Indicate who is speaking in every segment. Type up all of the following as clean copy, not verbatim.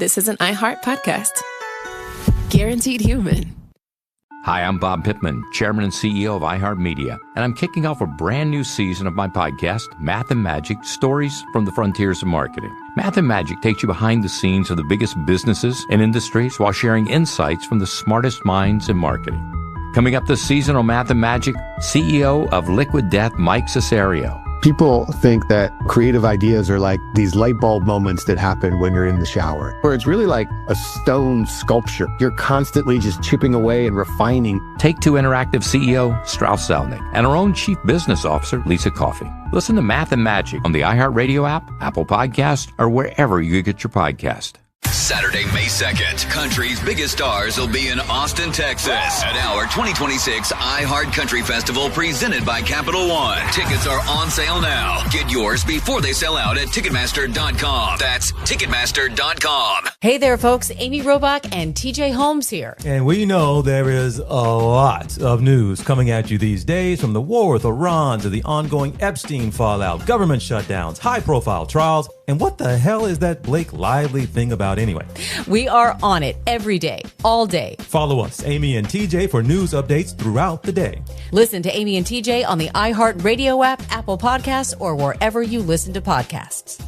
Speaker 1: this is an iHeart podcast. Guaranteed human.
Speaker 2: Hi, I'm Bob Pittman, Chairman and CEO of iHeartMedia, and I'm kicking off a brand new season of my podcast, Math and Magic, Stories from the Frontiers of Marketing. Math and Magic takes you behind the scenes of the biggest businesses and industries while sharing insights from the smartest minds in marketing. Coming up this season on Math and Magic, CEO of Liquid Death, Mike Cesario.
Speaker 3: People think that creative ideas are like these light bulb moments that happen when you're in the shower, where it's really like a stone sculpture. You're constantly just chipping away and refining.
Speaker 2: Take-Two Interactive CEO Strauss Zelnick and our own Chief Business Officer, Lisa Coffey. Listen to Math and Magic on the iHeartRadio app, Apple Podcast, or wherever you get your podcast.
Speaker 4: Saturday, May 2nd, country's biggest stars will be in Austin, Texas at our 2026 iHeart Country Festival presented by Capital One. Tickets are on sale now. Get yours before they sell out at Ticketmaster.com. That's Ticketmaster.com.
Speaker 5: Hey there, folks. Amy Robach and TJ Holmes here.
Speaker 6: And we know there is a lot of news coming at you these days, from the war with Iran to the ongoing Epstein fallout, government shutdowns, high-profile trials. And what the hell is that Blake Lively thing about anyway?
Speaker 5: We are on it every day, all day.
Speaker 6: Follow us, Amy and TJ, for news updates throughout the day.
Speaker 5: Listen to Amy and TJ on the iHeart Radio app, Apple Podcasts, or wherever you listen to podcasts.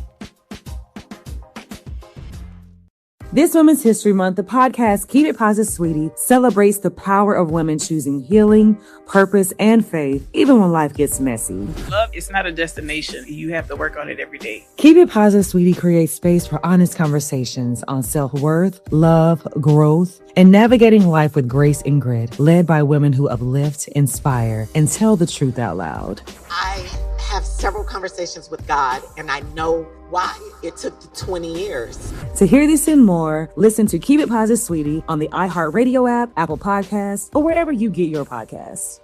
Speaker 7: This Women's History Month, the podcast Keep It Positive, Sweetie celebrates the power of women choosing healing, purpose, and faith, even when life gets messy.
Speaker 8: Love is not a destination. You have to work on it every day.
Speaker 7: Keep It Positive, Sweetie creates space for honest conversations on self-worth, love, growth, and navigating life with grace and grit, led by women who uplift, inspire, and tell the truth out loud.
Speaker 9: I have several conversations with God, and I know why it took 20 years.
Speaker 7: To hear this and more, listen to Keep It Positive, Sweetie on the iHeartRadio app, Apple Podcasts, or wherever you get your podcasts.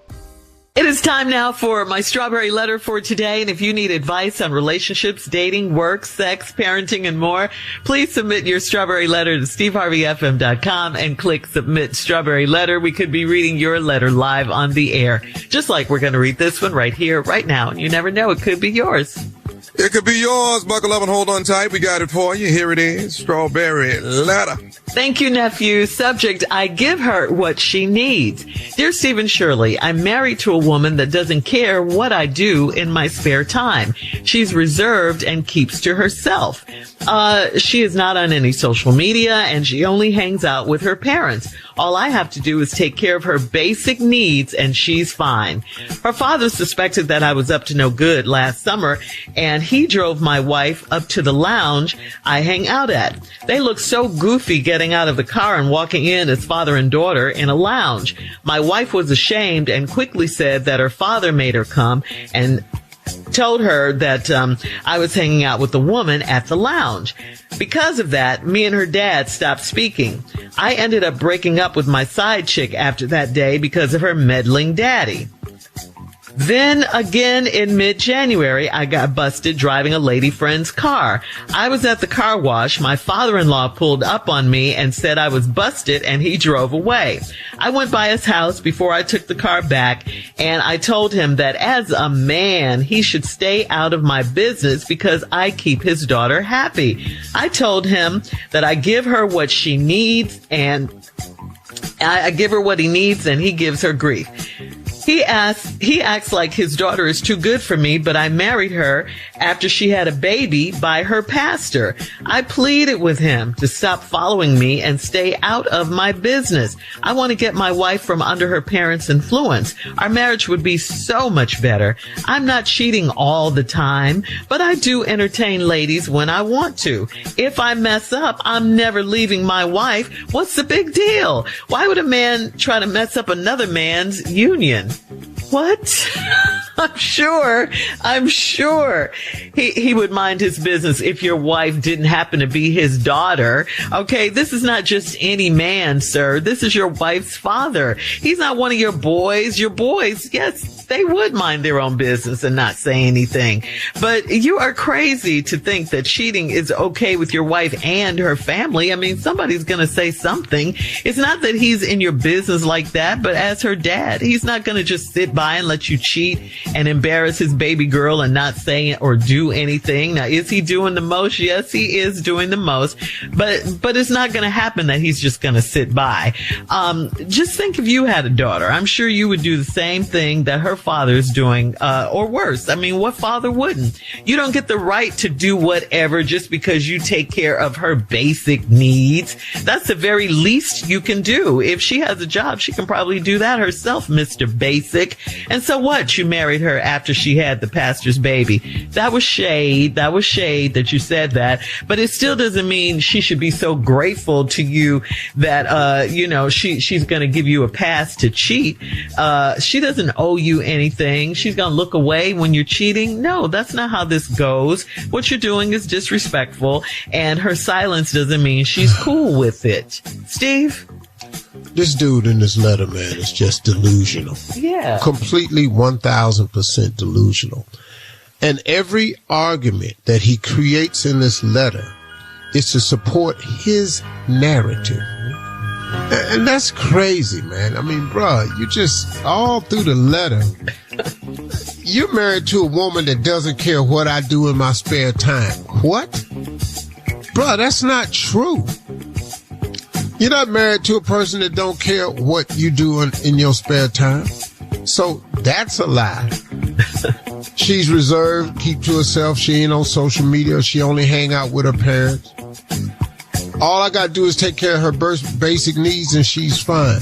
Speaker 10: It is time now for my strawberry letter for today. And if you need advice on relationships, dating, work, sex, parenting, and more, please submit your strawberry letter to steveharveyfm.com and click submit strawberry letter. We could be reading your letter live on the air, just like we're going to read this one right here, right now. And you never know, it could be yours.
Speaker 11: It could be yours. Buckle up and hold on tight. We got it for you. Here it is. Strawberry letter.
Speaker 10: Thank you, nephew. Subject, I give her what she needs. Dear Stephen Shirley, I'm married to a woman that doesn't care what I do in my spare time. She's reserved and keeps to herself. She is not on any social media, and she only hangs out with her parents. All I have to do is take care of her basic needs, and she's fine. Her father suspected that I was up to no good last summer, and he drove my wife up to the lounge I hang out at. They look so goofy getting out of the car and walking in as father and daughter in a lounge. My wife was ashamed and quickly said that her father made her come and told her that I was hanging out with the woman at the lounge. Because of that, me and her dad stopped speaking. I ended up breaking up with my side chick after that day because of her meddling daddy. Then again in mid-January, I got busted driving a lady friend's car. I was at the car wash. My father-in-law pulled up on me and said I was busted, and he drove away. I went by his house before I took the car back, and I told him that as a man, he should stay out of my business because I keep his daughter happy. I told him that I give her what she needs, and I give her what he needs, and he gives her grief. He acts like his daughter is too good for me, but I married her after she had a baby by her pastor. I pleaded with him to stop following me and stay out of my business. I want to get my wife from under her parents' influence. Our marriage would be so much better. I'm not cheating all the time, but I do entertain ladies when I want to. If I mess up, I'm never leaving my wife. What's the big deal? Why would a man try to mess up another man's union? What? I'm sure he would mind his business if your wife didn't happen to be his daughter. Okay, this is not just any man, sir. This is your wife's father. He's not one of your boys. Your boys, yes, they would mind their own business and not say anything. But you are crazy to think that cheating is okay with your wife and her family. I mean, somebody's going to say something. It's not that he's in your business like that, but as her dad, he's not going to just sit by and let you cheat and embarrass his baby girl and not say or do anything. Now, is he doing the most? Yes, he is doing the most, but it's not going to happen that he's just going to sit by. Just think if you had a daughter, I'm sure you would do the same thing that her father is doing, or worse. I mean, what father wouldn't? You don't get the right to do whatever just because you take care of her basic needs. That's the very least you can do. If she has a job, she can probably do that herself, Mr. Basic. And so what? You married her after she had the pastor's baby. That was shade. That was shade that you said that. But it still doesn't mean she should be so grateful to you that, she's going to give you a pass to cheat. She doesn't owe you anything. She's going to look away when you're cheating. No, that's not how this goes. What you're doing is disrespectful, and her silence doesn't mean she's cool with it. Steve?
Speaker 12: This dude in this letter, man, is just delusional.
Speaker 10: Yeah.
Speaker 12: Completely 1,000% delusional. And every argument that he creates in this letter is to support his narrative. And that's crazy, man. I mean, bruh, you just, all through the letter, you're married to a woman that doesn't care what I do in my spare time. What? Bruh, that's not true. You're not married to a person that don't care what you do in your spare time. So that's a lie. She's reserved, keep to herself. She ain't on social media. She only hang out with her parents. All I got to do is take care of her basic needs and she's fine.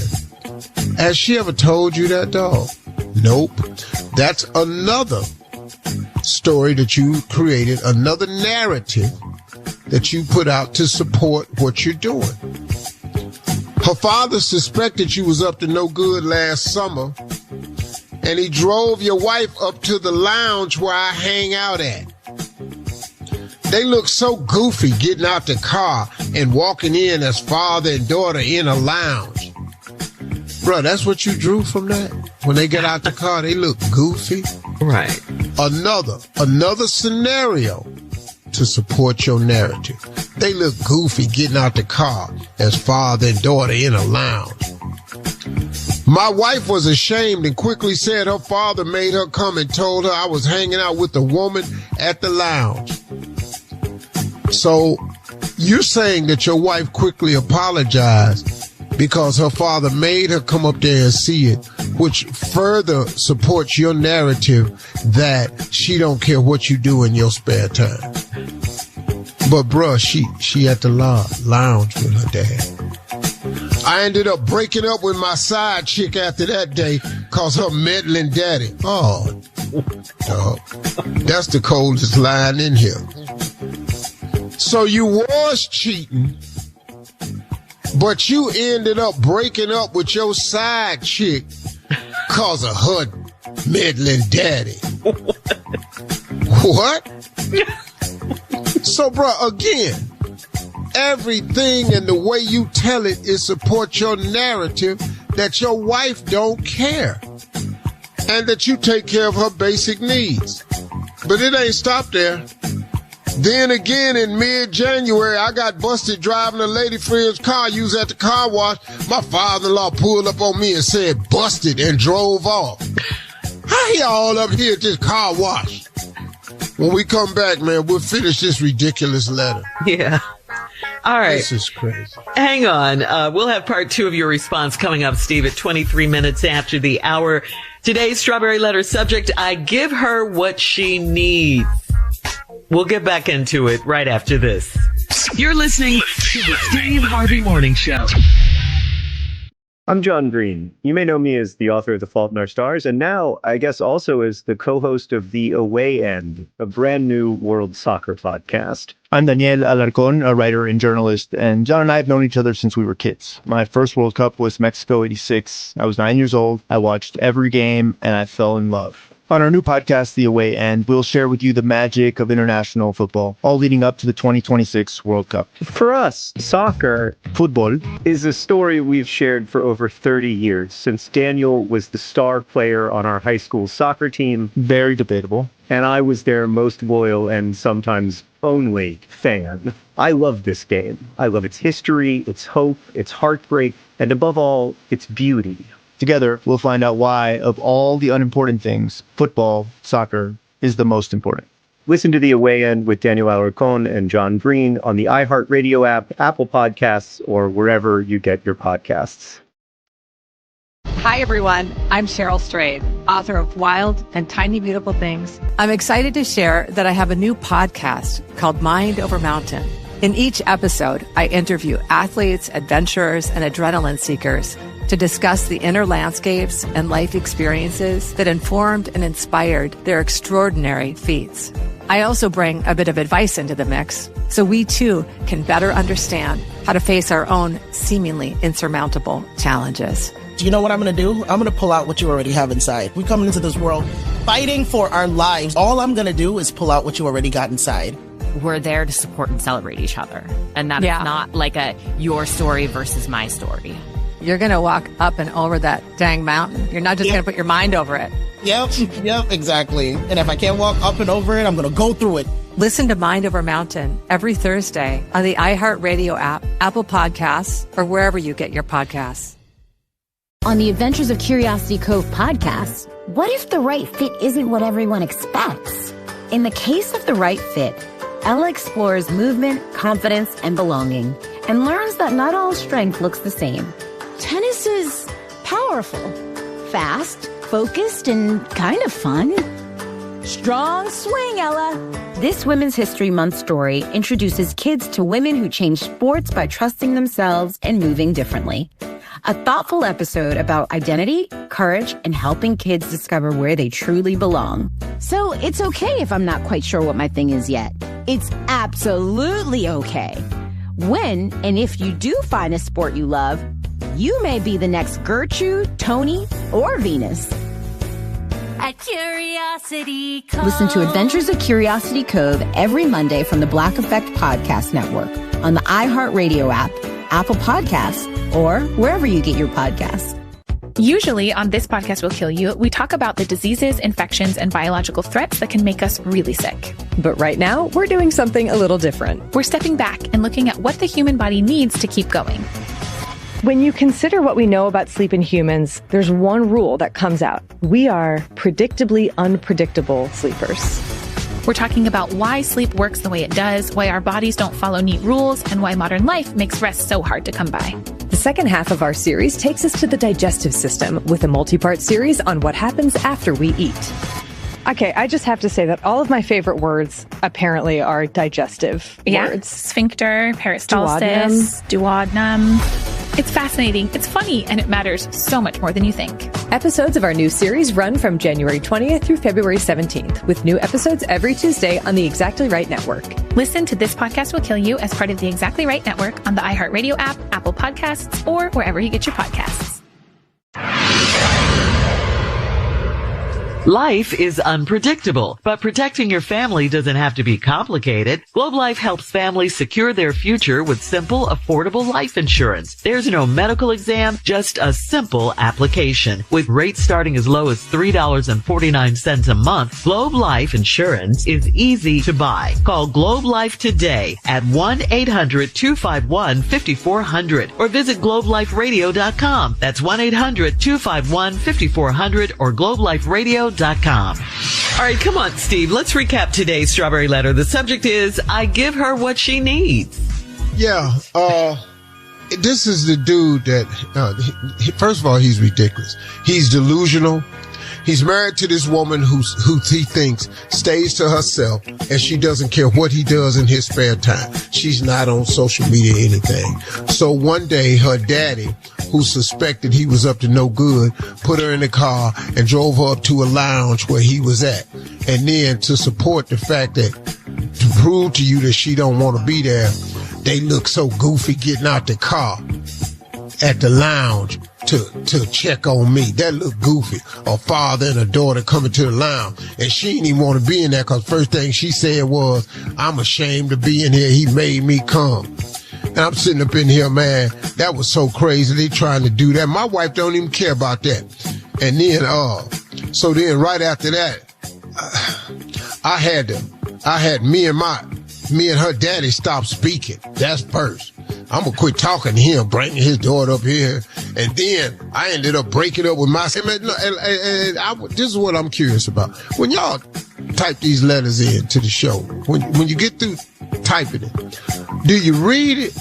Speaker 12: Has she ever told you that, dog? Nope. That's another story that you created, another narrative that you put out to support what you're doing. Her father suspected you was up to no good last summer, and he drove your wife up to the lounge where I hang out at. They look so goofy getting out the car and walking in as father and daughter in a lounge. Bruh, that's what you drew from that? When they get out the car, they look goofy?
Speaker 10: Right.
Speaker 12: Another scenario to support your narrative. They look goofy getting out the car as father and daughter in a lounge. My wife was ashamed and quickly said her father made her come and told her I was hanging out with a woman at the lounge. So you're saying that your wife quickly apologized because her father made her come up there and see it, which further supports your narrative that she don't care what you do in your spare time. But bruh, she at the lounge with her dad. I ended up breaking up with my side chick after that day cause her meddling daddy. Oh, dog. That's the coldest line in here. So you was cheating, but you ended up breaking up with your side chick cause of her meddling daddy. What? So, bro, again, everything and the way you tell it is support your narrative that your wife don't care and that you take care of her basic needs. But it ain't stopped there. Then again, in mid-January, I got busted driving a lady friend's car. You was at the car wash. My father-in-law pulled up on me and said, busted, and drove off. How y'all up here at this car wash? When we come back, man, we'll finish this ridiculous letter.
Speaker 10: Yeah. All right.
Speaker 12: This is crazy.
Speaker 10: Hang on. We'll have part 2 of your response coming up, Steve, at 23 minutes after the hour. Today's Strawberry Letter subject, I give her what she needs. We'll get back into it right after this.
Speaker 13: You're listening to the Steve Harvey Morning Show.
Speaker 14: I'm John Green. You may know me as the author of The Fault in Our Stars, and now, I guess, also as the co-host of The Away End, a brand new world soccer podcast. I'm Daniel Alarcon, a writer and journalist, and John and I have known each other since we were kids. My first World Cup was Mexico '86. I was 9 years old. I watched every game, and I fell in love. On our new podcast, The Away End, we'll share with you the magic of international football, all leading up to the 2026 World Cup. For us, soccer, football, is a story we've shared for over 30 years, since Daniel was the star player on our high school soccer team, very debatable, and I was their most loyal and sometimes only fan. I love this game. I love its history, its hope, its heartbreak, and above all, its beauty. Together, we'll find out why, of all the unimportant things, football, soccer, is the most important. Listen to The Away End with Daniel Alarcón and John Green on the iHeartRadio app, Apple Podcasts, or wherever you get your podcasts.
Speaker 15: Hi, everyone. I'm Cheryl Strayed, author of Wild and Tiny Beautiful Things.
Speaker 5: I'm excited to share that I have a new podcast called Mind Over Mountain. In each episode, I interview athletes, adventurers, and adrenaline seekers to discuss the inner landscapes and life experiences that informed and inspired their extraordinary feats. I also bring a bit of advice into the mix so we too can better understand how to face our own seemingly insurmountable challenges.
Speaker 16: Do you know what I'm going to do? I'm going to pull out what you already have inside. We're coming into this world fighting for our lives. All I'm going to do is pull out what you already got inside.
Speaker 17: We're there to support and celebrate each other. And that's not like a your story versus my story.
Speaker 5: You're going to walk up and over that dang mountain. You're not just going to put your mind over it.
Speaker 16: Yep, exactly. And if I can't walk up and over it, I'm going to go through it.
Speaker 5: Listen to Mind Over Mountain every Thursday on the iHeartRadio app, Apple Podcasts, or wherever you get your podcasts.
Speaker 18: On the Adventures of Curiosity Cove podcast, what if the right fit isn't what everyone expects? In the case of the right fit, Ella explores movement, confidence, and belonging, and learns that not all strength looks the same. Tennis is powerful, fast, focused, and kind of fun. Strong swing, Ella. This Women's History Month story introduces kids to women who change sports by trusting themselves and moving differently. A thoughtful episode about identity, courage, and helping kids discover where they truly belong. So it's okay if I'm not quite sure what my thing is yet. It's absolutely okay. When and if you do find a sport you love, you may be the next Gertrude, Tony, or Venus. At Curiosity Cove. Listen to Adventures of Curiosity Cove every Monday from the Black Effect Podcast Network on the iHeartRadio app, Apple Podcasts, or wherever you get your podcasts.
Speaker 19: Usually on This Podcast Will Kill You, we talk about the diseases, infections, and biological threats that can make us really sick.
Speaker 20: But right now, we're doing something a little different.
Speaker 19: We're stepping back and looking at what the human body needs to keep going.
Speaker 20: When you consider what we know about sleep in humans, there's one rule that comes out. We are predictably unpredictable sleepers.
Speaker 19: We're talking about why sleep works the way it does, why our bodies don't follow neat rules, and why modern life makes rest so hard to come by.
Speaker 20: The second half of our series takes us to the digestive system with a multi-part series on what happens after we eat. Okay, I just have to say that all of my favorite words apparently are digestive words.
Speaker 19: Sphincter, peristalsis, duodenum. It's fascinating, it's funny, and it matters so much more than you think.
Speaker 20: Episodes of our new series run from January 20th through February 17th, with new episodes every Tuesday on the Exactly Right Network.
Speaker 19: Listen to This Podcast Will Kill You as part of the Exactly Right Network on the iHeartRadio app, Apple Podcasts, or wherever you get your podcasts.
Speaker 10: Life is unpredictable, but protecting your family doesn't have to be complicated. Globe Life helps families secure their future with simple, affordable life insurance. There's no medical exam, just a simple application. With rates starting as low as $3.49 a month, Globe Life Insurance is easy to buy. Call Globe Life today at 1-800-251-5400 or visit globeliferadio.com. That's 1-800-251-5400 or globeliferadio.com. All right, come on, Steve. Let's recap today's Strawberry Letter. The subject is, I give her what she needs.
Speaker 12: Yeah, this is the dude that, first of all, he's ridiculous. He's delusional. He's married to this woman who he thinks stays to herself, and she doesn't care what he does in his spare time. She's not on social media or anything. So one day, her daddy, who suspected he was up to no good, put her in the car and drove her up to a lounge where he was at. And then to support the fact that, to prove to you that she don't want to be there, they look so goofy getting out the car at the lounge to check on me. That look goofy. A father and a daughter coming to the lounge, and she didn't even want to be in there because first thing she said was, I'm ashamed to be in here. He made me come. And I'm sitting up in here, man. That was so crazy. They trying to do that. My wife don't even care about that. And then, so then right after that, I had me and her daddy stop speaking. That's first. I'm gonna quit talking to him, bringing his daughter up here, and then I ended up breaking up with my. This is what I'm curious about. When y'all type these letters in to the show, when you get through typing it, do you read it?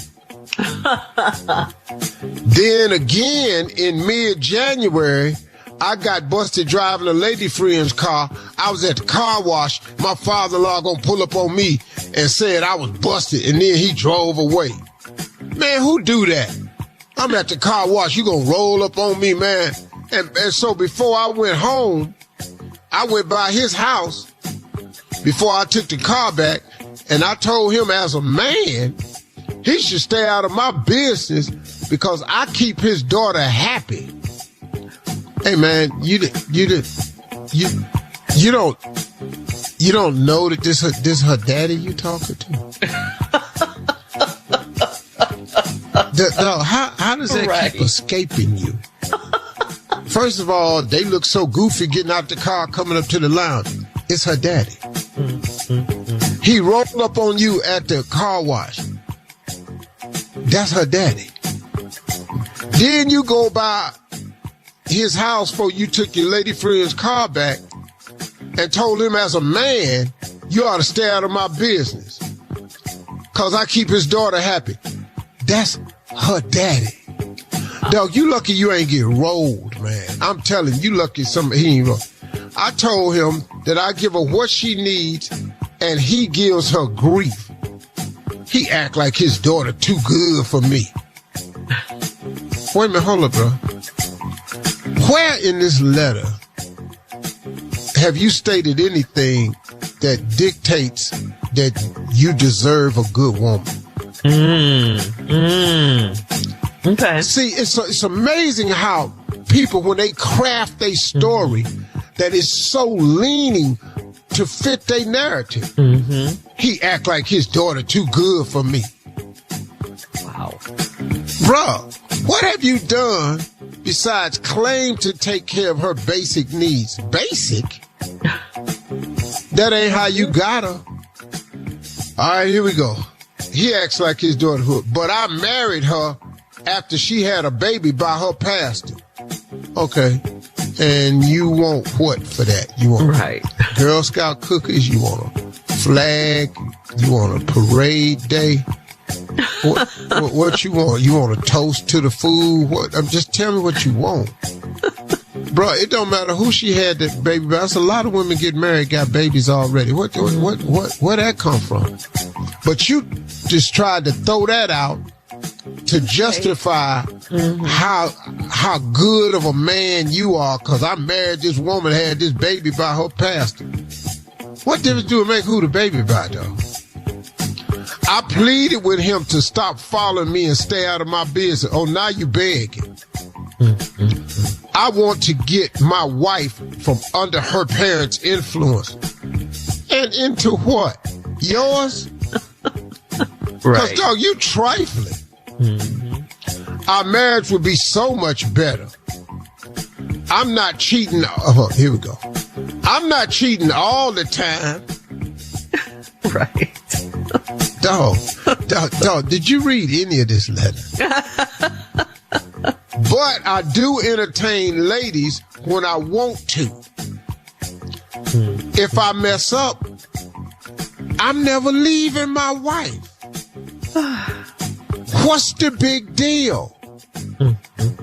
Speaker 12: Then again, in mid-January, I got busted driving a lady friend's car. I was at the car wash. My father-in-law gonna pull up on me and said I was busted, and then he drove away. Man, who do that? I'm at the car wash. You gonna roll up on me, man? And so before I went home, I went by his house before I took the car back, and I told him as a man, he should stay out of my business because I keep his daughter happy. Hey man, you don't know that this her daddy you talking to? How does that keep escaping you? First of all, they look so goofy getting out the car, coming up to the lounge. It's her daddy. He rolled up on you at the car wash. That's her daddy. Then you go by his house before you took your lady friend's car back and told him as a man, you ought to stay out of my business because I keep his daughter happy. That's her daddy. Dog, you lucky you ain't get rolled, man. I'm telling you, lucky he ain't rolled. I told him that I give her what she needs and he gives her grief. He act like his daughter too good for me. Wait a minute, hold up, bro. Where in this letter have you stated anything that dictates that you deserve a good woman? Okay. See, it's amazing how people, when they craft their story, that is so leaning to fit their narrative. He act like his daughter too good for me. Wow. Bruh, what have you done besides claim to take care of her basic needs? Basic? That ain't how you got her. All right, here we go. He acts like his daughter, but I married her after she had a baby by her pastor. Okay. And you want what for that? You want Girl Scout cookies? You want a flag? You want a parade day? What you want? You want a toast to the food? What? Just tell me what you want. Bro, it don't matter who she had that baby by. That's a lot of women get married, got babies already. Where that come from? But you just tried to throw that out to justify how good of a man you are because I married this woman, had this baby by her pastor. What difference do it make who the baby by, though? I pleaded with him to stop following me and stay out of my business. Oh, now you begging. I want to get my wife from under her parents' influence. And into what? Yours? Because, dog, you trifling. Our marriage would be so much better. I'm not cheating. Here we go. I'm not cheating all the time. Dog, did you read any of this letter? But I do entertain ladies when I want to. If I mess up, I'm never leaving my wife. What's the big deal?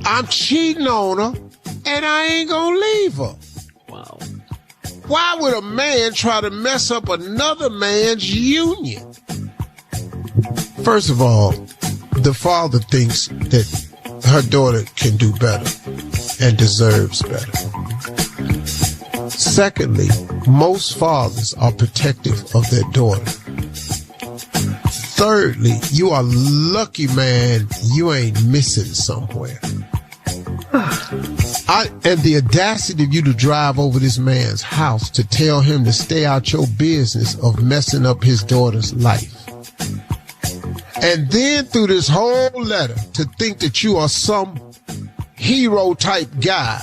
Speaker 12: I'm cheating on her and I ain't gonna leave her. Wow. Why would a man try to mess up another man's union? First of all, the father thinks that her daughter can do better and deserves better. Secondly, most fathers are protective of their daughter. Thirdly, you are lucky, man, you ain't missing somewhere. And the audacity of you to drive over this man's house to tell him to stay out your business of messing up his daughter's life. And then through this whole letter to think that you are some hero type guy.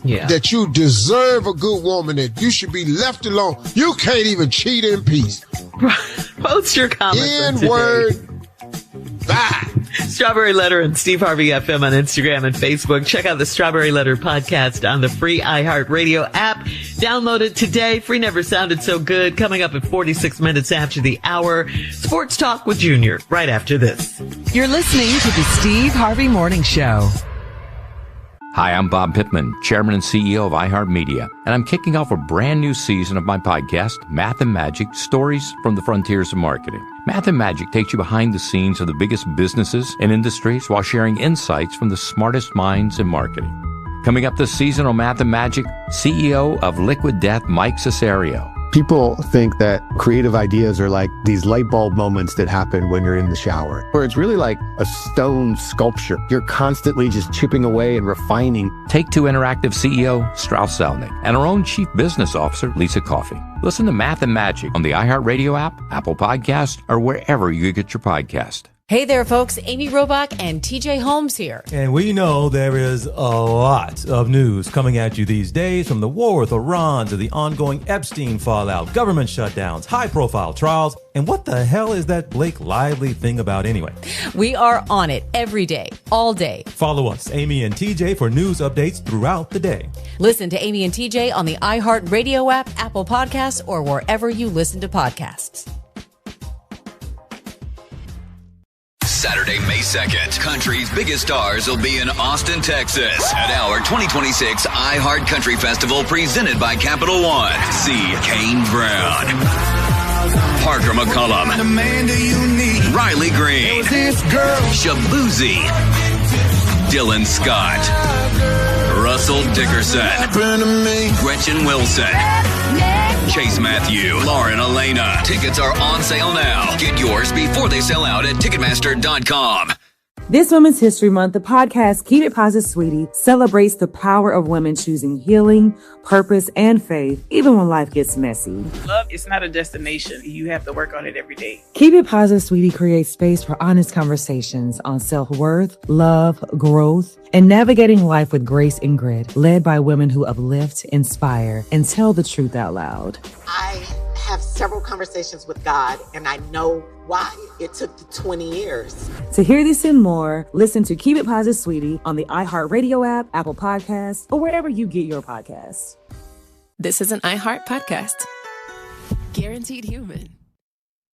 Speaker 12: Yeah. That you deserve a good woman, that you should be left alone. You can't even cheat in peace.
Speaker 10: Post your comments.
Speaker 12: N-word. Bye.
Speaker 10: Strawberry Letter and Steve Harvey FM on Instagram and Facebook. Check out the Strawberry Letter podcast on the free iHeartRadio app. Download it today. Free never sounded so good. Coming up at 46 minutes after the hour. Sports Talk with Junior right after this.
Speaker 1: You're listening to the Steve Harvey Morning Show.
Speaker 2: Hi, I'm Bob Pittman, Chairman and CEO of iHeartMedia, and I'm kicking off a brand new season of my podcast, Math and Magic, Stories from the Frontiers of Marketing. Math and Magic takes you behind the scenes of the biggest businesses and industries while sharing insights from the smartest minds in marketing. Coming up this season on Math and Magic, CEO of Liquid Death, Mike Cesario.
Speaker 3: People think that creative ideas are like these light bulb moments that happen when you're in the shower, where it's really like a stone sculpture. You're constantly just chipping away and refining.
Speaker 2: Take-Two Interactive CEO Strauss Zelnick and our own Chief Business Officer Lisa Coffey. Listen to Math and Magic on the iHeartRadio app, Apple Podcast, or wherever you get your podcast.
Speaker 21: Hey there, folks. Amy Robach and TJ Holmes here.
Speaker 6: And we know there is a lot of news coming at you these days, from the war with Iran to the ongoing Epstein fallout, government shutdowns, high-profile trials. And what the hell is that Blake Lively thing about anyway?
Speaker 21: We are on it every day, all day.
Speaker 6: Follow us, Amy and TJ, for news updates throughout the day.
Speaker 21: Listen to Amy and TJ on the iHeartRadio app, Apple Podcasts, or wherever you listen to podcasts.
Speaker 4: Saturday, May 2nd, country's biggest stars will be in Austin, Texas at our 2026 iHeart Country Festival presented by Capital One. See Kane Brown, Parker McCollum, Riley Green, Shabuzi, Dylan Scott, Russell Dickerson, Gretchen Wilson, Chase Matthew, Lauren Elena. Tickets are on sale now. Get yours before they sell out at Ticketmaster.com.
Speaker 7: This Women's History Month, the podcast Keep It Positive, Sweetie celebrates the power of women choosing healing, purpose, and faith, even when life gets messy.
Speaker 8: Love is not a destination. You have to work on it every day.
Speaker 7: Keep It Positive, Sweetie creates space for honest conversations on self-worth, love, growth, and navigating life with grace and grit, led by women who uplift, inspire, and tell the truth out loud.
Speaker 9: I have several conversations with God, and I know why it took 20 years.
Speaker 7: To hear this and more, listen to Keep It Positive, Sweetie on the iHeartRadio app, Apple Podcasts, or wherever you get your podcasts.
Speaker 1: This is an iHeart podcast. Guaranteed human.